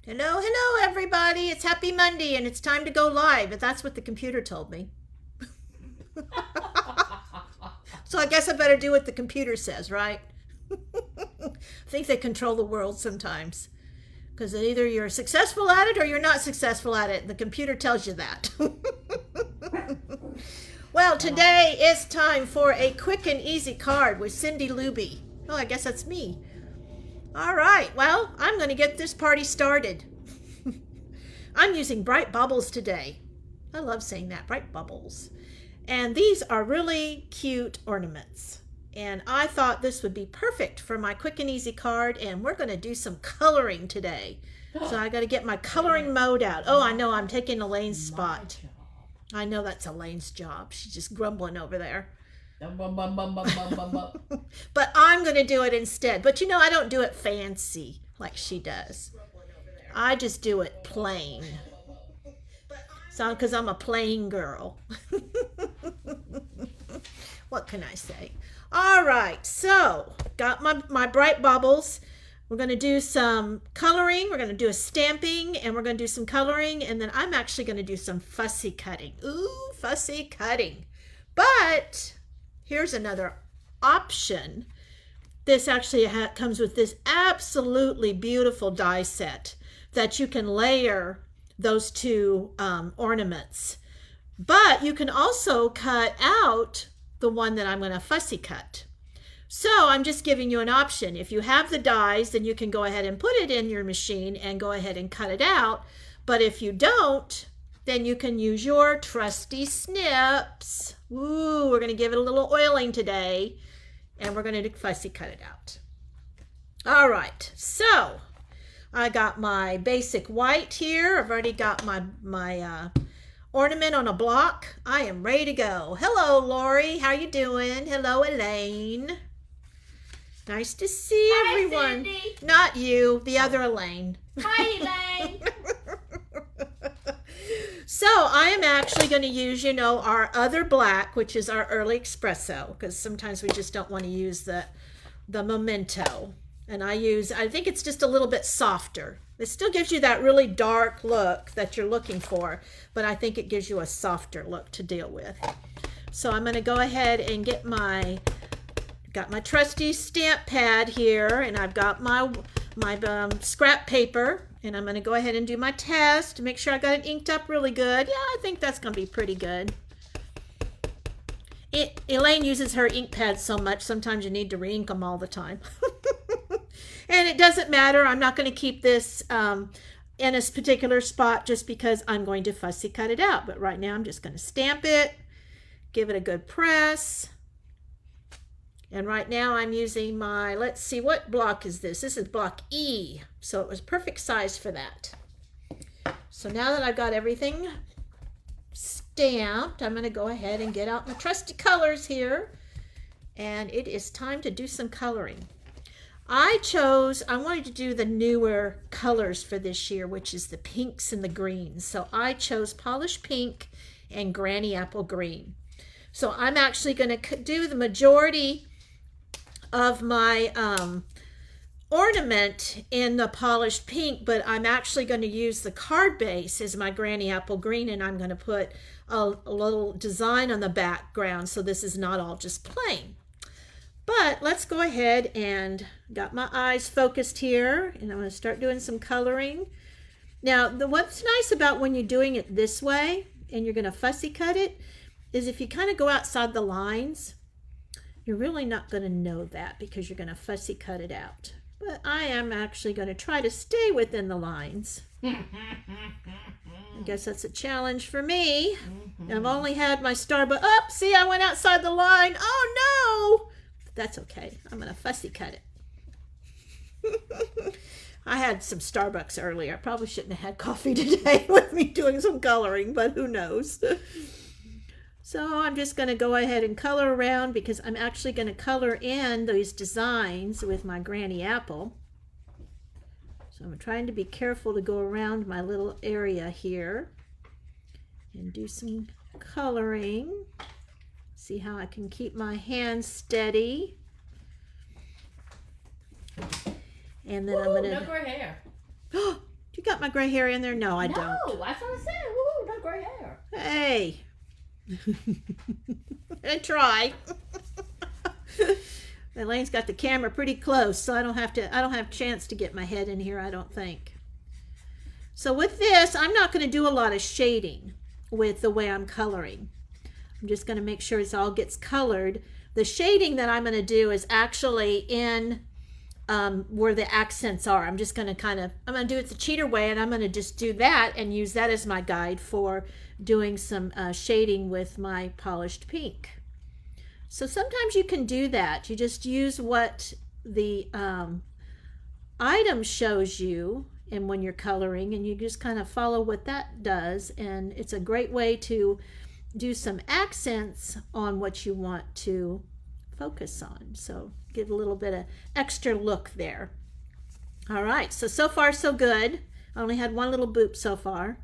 Hello, hello, everybody. It's Happy Monday and it's time to go live. But that's what the computer told me. So I guess I better do what the computer says, right? I think they control the world sometimes. Because either you're successful at it or you're not successful at it. The computer tells you that. Well, today is time for a quick and easy card with Cindy Luby. Oh, I guess that's me. All right, well, I'm going to get this party started. I'm using bright bubbles today. I love saying that, bright bubbles. And these are really cute ornaments. And I thought this would be perfect for my quick and easy card, and we're going to do some coloring today. So I got to get my coloring mode out. Oh, I know, I'm taking Elaine's spot. I know that's Elaine's job. She's just grumbling over there. But I'm going to do it instead. But you know, I don't do it fancy like she does. I just do it plain. So, because I'm a plain girl. What can I say? All right, so got my bright bubbles. We're going to do some coloring. We're going to do a stamping, and we're going to do some coloring, and then I'm actually going to do some fussy cutting. Ooh, fussy cutting. But here's another option. This actually comes with this absolutely beautiful die set that you can layer those two ornaments. But you can also cut out the one that I'm going to fussy cut. So I'm just giving you an option. If you have the dies, then you can go ahead and put it in your machine and go ahead and cut it out. But if you don't, then you can use your trusty snips. Ooh, we're going to give it a little oiling today, and we're going to fussy cut it out. All right, so I got my basic white here. I've already got my ornament on a block. I am ready to go. Hello, Lori. How you doing? Hello, Elaine. Nice to see everyone. Cindy. Not you, the other Elaine. Hi, Elaine. So I am actually going to use, our other black, which is our Early Espresso, because sometimes we just don't want to use the Memento. And I think it's just a little bit softer. It still gives you that really dark look that you're looking for, but I think it gives you a softer look to deal with. So I'm going to go ahead and get got my trusty stamp pad here, and I've got my scrap paper, and I'm going to go ahead and do my test to make sure I got it inked up really good. Yeah, I think that's going to be pretty good. Elaine uses her ink pads so much, sometimes you need to re-ink them all the time. And it doesn't matter. I'm not going to keep this in a particular spot just because I'm going to fussy cut it out. But right now I'm just going to stamp it, give it a good press. And right now I'm using let's see, what block is this? This is block E. So it was perfect size for that. So now that I've got everything stamped, I'm going to go ahead and get out my trusty colors here. And it is time to do some coloring. I wanted to do the newer colors for this year, which is the pinks and the greens. So I chose Polished Pink and Granny Apple Green. So I'm actually going to do the majority of my ornament in the Polished Pink, but I'm actually going to use the card base as my Granny Apple Green, and I'm going to put a little design on the background, so this is not all just plain. But let's go ahead and got my eyes focused here, and I'm going to start doing some coloring. Now, what's nice about when you're doing it this way and you're going to fussy cut it is if you kind of go outside the lines, you're really not going to know that because you're going to fussy cut it out. But I am actually going to try to stay within the lines. I guess that's a challenge for me. I've only had my Starbucks. Oh, see, I went outside the line. Oh, no. That's okay. I'm going to fussy cut it. I had some Starbucks earlier. I probably shouldn't have had coffee today with me doing some coloring, but who knows. So I'm just going to go ahead and color around because I'm actually going to color in those designs with my Granny Apple. So I'm trying to be careful to go around my little area here and do some coloring. See how I can keep my hands steady. And then I'm going to... No gray hair. You got my gray hair in there? No, I don't. No, that's what I said. Woo, no gray hair. Hey. I try. Elaine's got the camera pretty close, so I don't have a chance to get my head in here, I don't think. So with this, I'm not going to do a lot of shading with the way I'm coloring. I'm just going to make sure it all gets colored. The shading that I'm going to do is actually in where the accents are. I'm just going to I'm going to do it the cheater way, and I'm going to just do that and use that as my guide for doing some shading with my polished pink. So sometimes you can do that. You just use what the item shows you, and when you're coloring, and you just kind of follow what that does, and it's a great way to do some accents on what you want to focus on. So give a little bit of extra look there. All right, so far so good. I only had one little boop so far.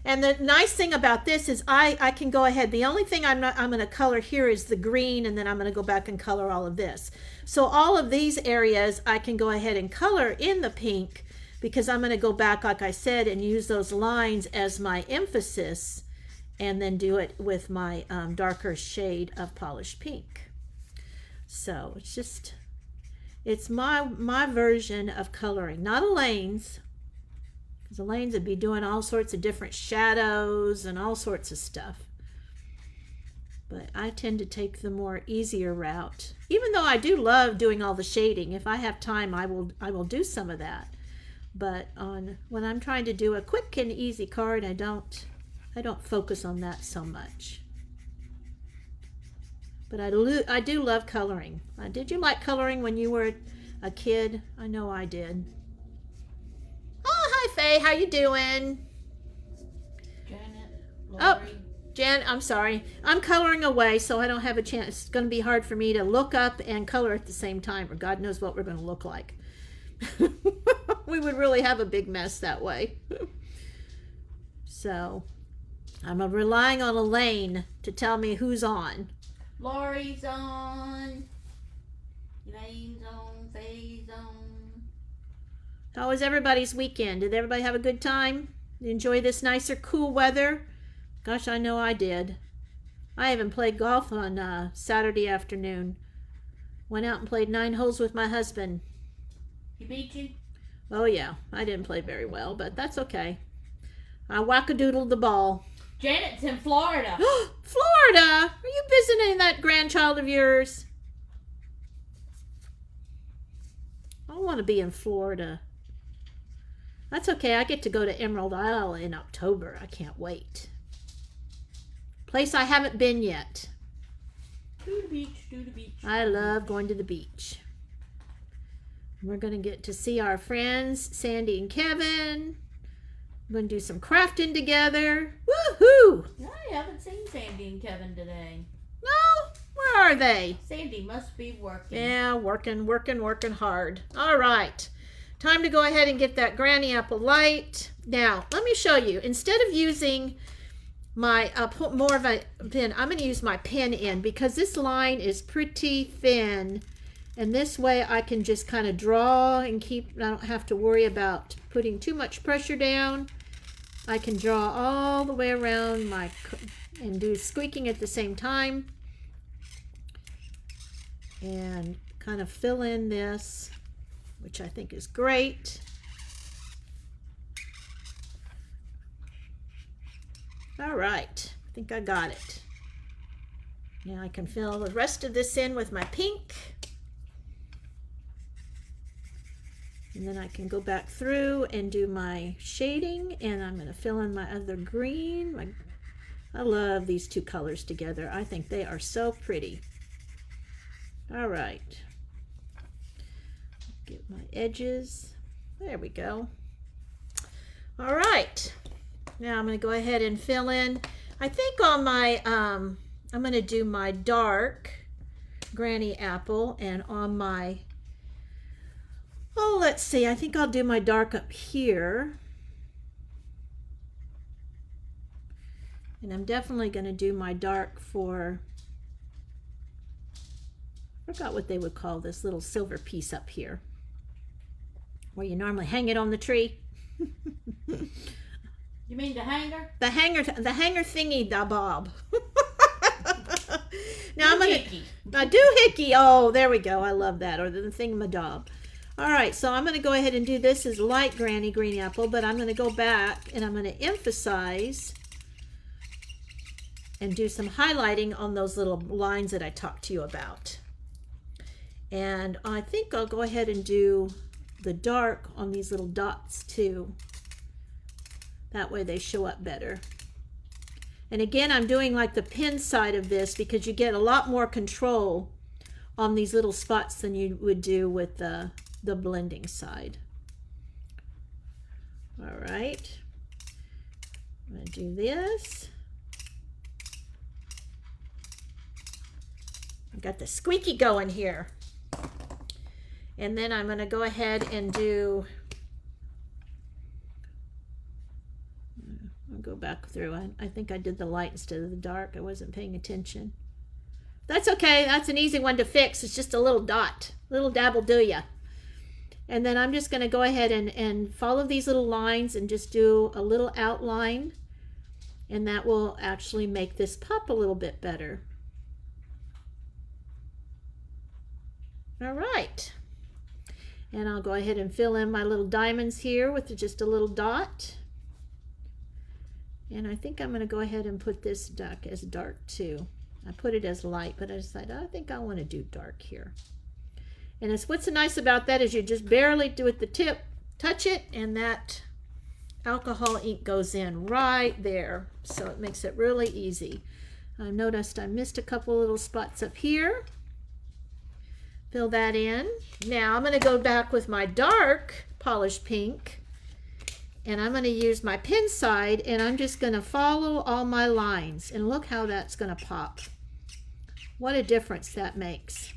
And the nice thing about this is I can go ahead. The only thing I'm going to color here is the green, and then I'm going to go back and color all of this. So all of these areas I can go ahead and color in the pink, because I'm going to go back, like I said, and use those lines as my emphasis, and then do it with my darker shade of polished pink. So it's my version of coloring, not Elaine's. Because Elaine's would be doing all sorts of different shadows and all sorts of stuff. But I tend to take the more easier route. Even though I do love doing all the shading. If I have time, I will do some of that. But when I'm trying to do a quick and easy card, I don't focus on that so much. But I do love coloring. Did you like coloring when you were a kid? I know I did. Oh, hi Faye, how you doing? Janet, Lori. Oh, Jan, I'm sorry. I'm coloring away, so I don't have a chance. It's going to be hard for me to look up and color at the same time, or God knows what we're going to look like. We would really have a big mess that way. So I'm relying on Elaine to tell me who's on. Lori's on. Elaine's on. Faye's on. How was everybody's weekend? Did everybody have a good time? Enjoy this nicer, cool weather? Gosh, I know I did. I even played golf on Saturday afternoon. Went out and played 9 holes with my husband. He beat you? Oh yeah, I didn't play very well, but that's okay. I wackadoodled the ball. Janet's in Florida. Florida? Are you visiting that grandchild of yours? I want to be in Florida. That's okay. I get to go to Emerald Isle in October. I can't wait. Place I haven't been yet. To the beach, to the beach. I love going to the beach. We're going to get to see our friends, Sandy and Kevin. We're going to do some crafting together. Woohoo! I haven't seen Sandy and Kevin today. No? Where are they? Sandy must be working. Yeah, working hard. All right. Time to go ahead and get that granny apple light. Now, let me show you. Instead of using my more of a pen, I'm going to use my pen in, because this line is pretty thin. And this way I can just kind of draw and I don't have to worry about putting too much pressure down. I can draw all the way around and do squeaking at the same time. And kind of fill in this, which I think is great. All right, I think I got it. Now I can fill the rest of this in with my pink. And then I can go back through and do my shading, and I'm going to fill in my other green. I love these two colors together. I think they are so pretty. All right. Get my edges. There we go. All right. Now I'm going to go ahead and fill in. I think on my, I'm going to do my dark granny apple, and on my, let's see, I think I'll do my dark up here. And I'm definitely going to do my dark for, I forgot what they would call this little silver piece up here, where you normally hang it on the tree. You mean the hanger? The hanger thingy da bob. Now I'm gonna doohickey. Oh, there we go. I love that. Or the thingamadob. All right, so I'm gonna go ahead and do this as light granny green apple, but I'm gonna go back and I'm gonna emphasize and do some highlighting on those little lines that I talked to you about. And I think I'll go ahead and do the dark on these little dots too. That way they show up better. And again, I'm doing like the pin side of this because you get a lot more control on these little spots than you would do with the blending side. All right, I'm gonna do this. I got the squeaky going here. And then I'm gonna go ahead and do, I'll go back through. I think I did the light instead of the dark. I wasn't paying attention. That's okay. That's an easy one to fix. It's just a little dot, little dabble do ya. And then I'm just going to go ahead and follow these little lines and just do a little outline. And that will actually make this pop a little bit better. All right. And I'll go ahead and fill in my little diamonds here with just a little dot. And I think I'm going to go ahead and put this duck as dark too. I put it as light, but I decided I think I want to do dark here. And it's what's nice about that is you just barely do it the tip, touch it, and that alcohol ink goes in right there. So it makes it really easy. I noticed I missed a couple little spots up here. Fill that in. Now I'm going to go back with my dark polished pink. And I'm going to use my pin side and I'm just going to follow all my lines. And look how that's going to pop. What a difference that makes.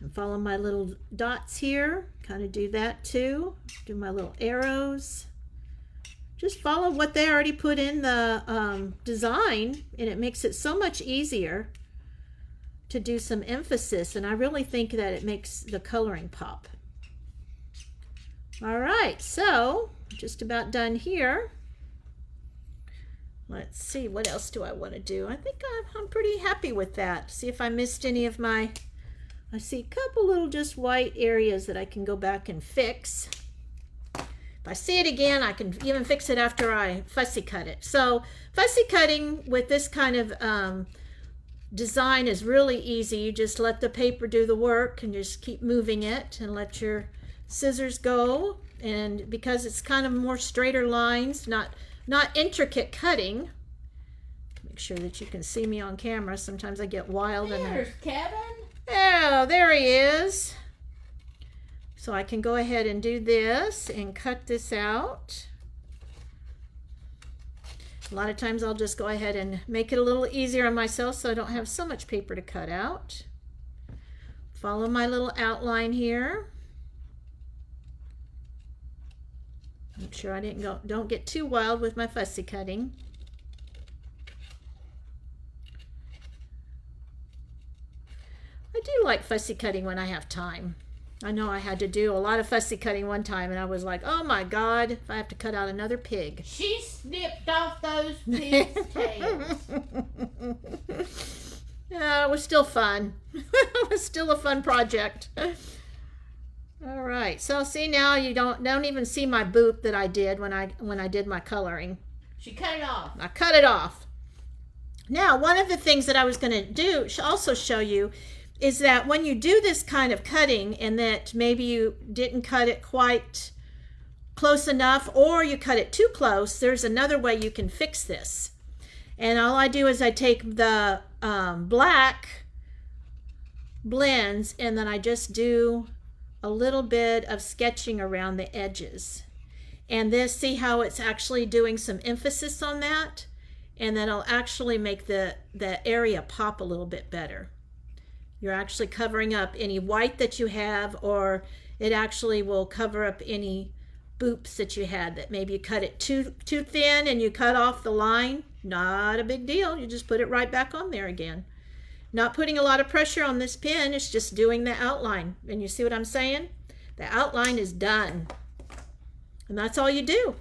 And follow my little dots here. Kind of do that too. Do my little arrows. Just follow what they already put in the design. And it makes it so much easier to do some emphasis. And I really think that it makes the coloring pop. All right, so just about done here. Let's see, what else do I want to do? I think I'm pretty happy with that. See if I missed any of my, I see a couple little just white areas that I can go back and fix. If I see it again, I can even fix it after I fussy cut it. So fussy cutting with this kind of design is really easy. You just let the paper do the work and just keep moving it and let your scissors go. And because it's kind of more straighter lines, not intricate cutting. Make sure that you can see me on camera. Sometimes I get wild. There's Kevin. Oh, there he is. So I can go ahead and do this and cut this out. A lot of times I'll just go ahead and make it a little easier on myself so I don't have so much paper to cut out. Follow my little outline here. Make sure I don't get too wild with my fussy cutting. I do like fussy cutting when I have time. I know I had to do a lot of fussy cutting one time and I was like, oh my God, if I have to cut out another pig. She snipped off those pigs' tails. Yeah, it was still fun. It was still a fun project. All right, so see now you don't even see my boop that I did when I did my coloring. She cut it off. I cut it off. Now, one of the things that I was going to do, also show you, is that when you do this kind of cutting and that maybe you didn't cut it quite close enough or you cut it too close, there's another way you can fix this. And all I do is I take the black blends and then I just do a little bit of sketching around the edges. And this, see how it's actually doing some emphasis on that? And that'll actually make the area pop a little bit better. You're actually covering up any white that you have, or it actually will cover up any boops that you had that maybe you cut it too thin and you cut off the line. Not a big deal. You just put it right back on there again. Not putting a lot of pressure on this pen, it's just doing the outline. And you see what I'm saying? The outline is done. And that's all you do.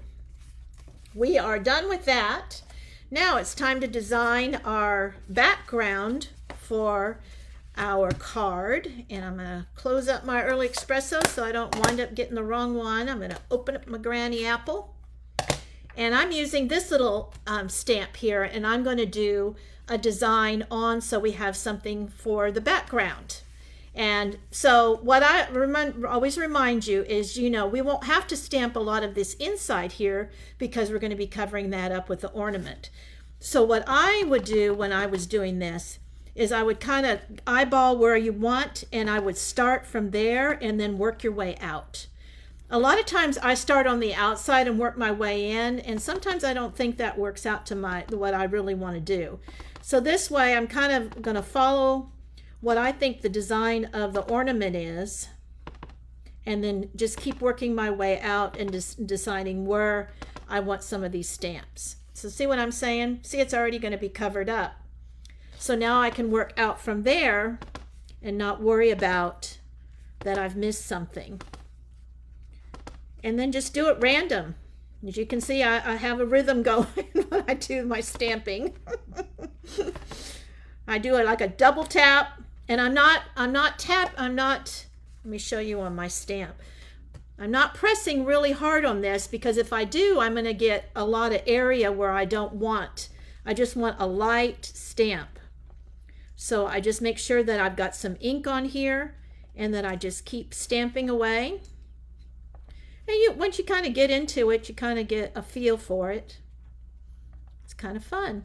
We are done with that. Now it's time to design our background for our card. And I'm going to close up my Early Espresso so I don't wind up getting the wrong one. I'm going to open up my Granny Apple. And I'm using this little stamp here, and I'm going to do a design on so we have something for the background. And so what I always remind you is, you know, we won't have to stamp a lot of this inside here because we're going to be covering that up with the ornament. So what I would do when I was doing this is I would kind of eyeball where you want, and I would start from there and then work your way out. A lot of times I start on the outside and work my way in, and sometimes I don't think that works out to what I really want to do. So this way I'm kind of going to follow what I think the design of the ornament is, and then just keep working my way out and deciding where I want some of these stamps. So see what I'm saying? See, it's already going to be covered up. So now I can work out from there and not worry about that I've missed something. And then just do it random. As you can see, I have a rhythm going when I do my stamping. I do it like a double tap, and let me show you on my stamp. I'm not pressing really hard on this, because if I do, I'm going to get a lot of area where I don't want. I just want a light stamp. So I just make sure that I've got some ink on here, and that I just keep stamping away. And once you kind of get into it, you kind of get a feel for it. It's kind of fun.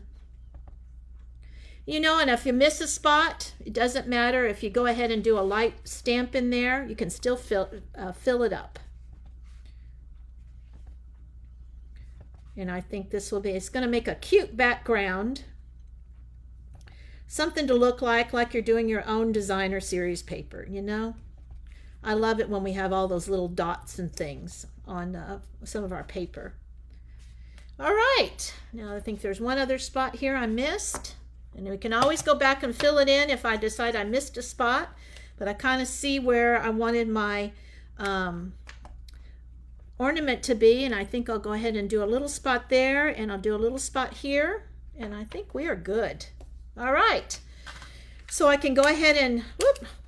You know, and if you miss a spot, it doesn't matter. If you go ahead and do a light stamp in there, you can still fill it up. And I think this will be, it's going to make a cute background. Something to look like you're doing your own designer series paper, you know? I love it when we have all those little dots and things on some of our paper. All right, now I think there's one other spot here I missed, and we can always go back and fill it in if I decide I missed a spot, but I kind of see where I wanted my ornament to be, and I think I'll go ahead and do a little spot there, and I'll do a little spot here, and I think we are good. All right, so I can go ahead and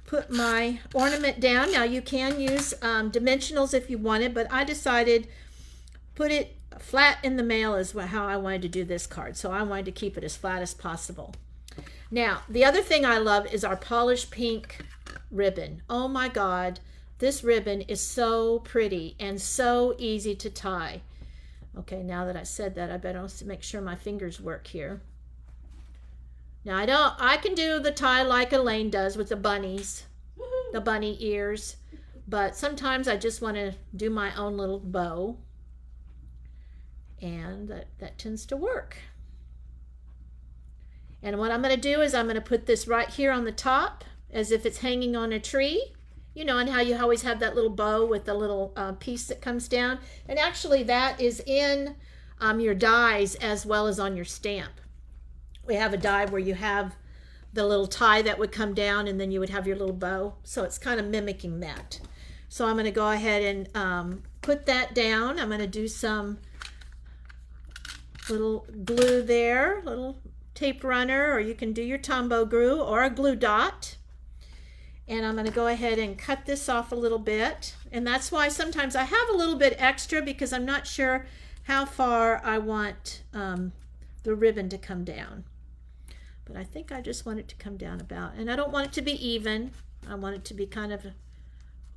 put my ornament down. Now you can use dimensionals if you wanted, but I decided put it flat in the mail is how I wanted to do this card. So I wanted to keep it as flat as possible. Now, the other thing I love is our polished pink ribbon. Oh my God, this ribbon is so pretty and so easy to tie. Okay, now that I said that, I better make sure my fingers work here. Now I can do the tie like Elaine does with the bunnies, the bunny ears, but sometimes I just want to do my own little bow, and that tends to work. And what I'm going to do is I'm going to put this right here on the top as if it's hanging on a tree, you know, and how you always have that little bow with the little piece that comes down. And actually that is in your dies as well as on your stamp. We have a die where you have the little tie that would come down, and then you would have your little bow. So it's kind of mimicking that. So I'm going to go ahead and put that down. I'm going to do some little glue there, little tape runner, or you can do your Tombow glue or a glue dot. And I'm going to go ahead and cut this off a little bit. And that's why sometimes I have a little bit extra, because I'm not sure how far I want the ribbon to come down. But I think I just want it to come down about, and I don't want it to be even. I want it to be kind of a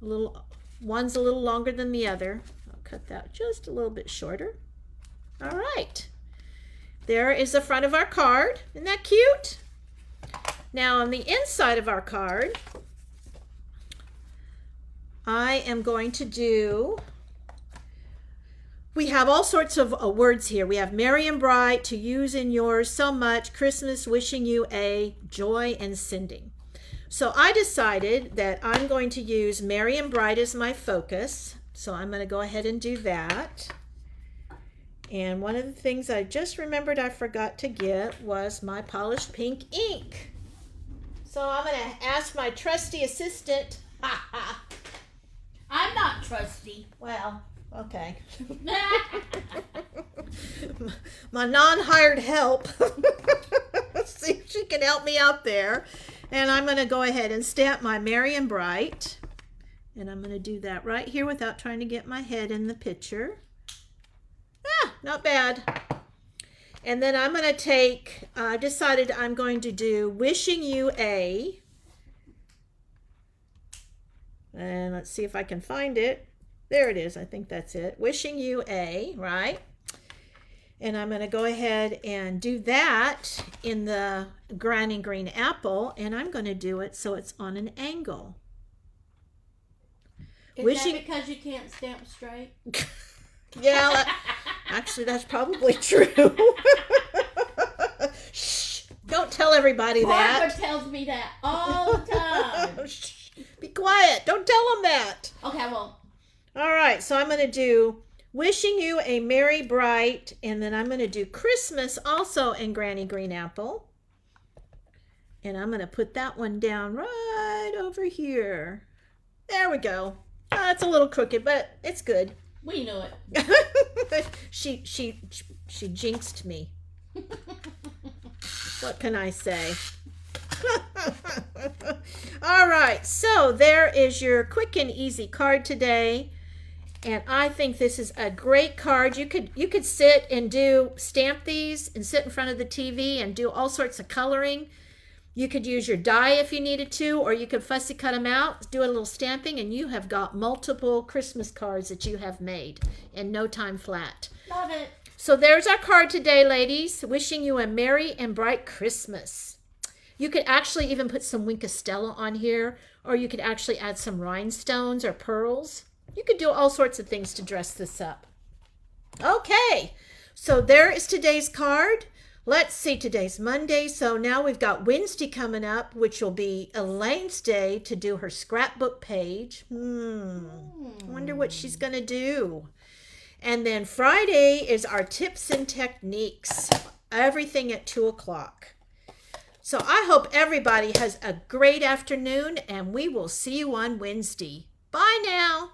little, one's a little longer than the other. I'll cut that just a little bit shorter. All right. There is the front of our card. Isn't that cute? Now on the inside of our card, I am going to do, we have all sorts of words here. We have merry and bright, to use in yours so much, Christmas, wishing you a joy and sending. So I decided that I'm going to use merry and bright as my focus. So I'm going to go ahead and do that. And one of the things I just remembered I forgot to get was my polished pink ink. So I'm going to ask my trusty assistant. I'm not trusty. Well, okay. My non-hired help. See if she can help me out there. And I'm going to go ahead and stamp my Merry and Bright. And I'm going to do that right here without trying to get my head in the picture. Ah, not bad. And then I'm going to take, I decided I'm going to do Wishing You A. And let's see if I can find it. There it is. I think that's it. Wishing You A, right? And I'm going to go ahead and do that in the Granny Green Apple. And I'm going to do it so it's on an angle. Is that because you can't stamp straight? Yeah, actually, that's probably true. Shh, don't tell everybody that. Barbara tells me that all the time. Shh, be quiet. Don't tell them that. Okay, well. All right, so I'm going to do Wishing You a Merry Bright, and then I'm going to do Christmas also in Granny Green Apple. And I'm going to put that one down right over here. There we go. Oh, it's a little crooked, but it's good. We knew it. She jinxed me. What can I say? All right, so there is your quick and easy card today. And I think this is a great card. You could sit and stamp these and sit in front of the TV and do all sorts of coloring. You could use your die if you needed to, or you could fussy cut them out, do a little stamping, and you have got multiple Christmas cards that you have made in no time flat. Love it. So there's our card today, ladies. Wishing you a merry and bright Christmas. You could actually even put some Wink of Stella on here, or you could actually add some rhinestones or pearls. You could do all sorts of things to dress this up. Okay, so there is today's card. Let's see, today's Monday, so now we've got Wednesday coming up, which will be Elaine's day to do her scrapbook page. I wonder what she's going to do. And then Friday is our tips and techniques, everything at 2 o'clock. So I hope everybody has a great afternoon, and we will see you on Wednesday. Bye now.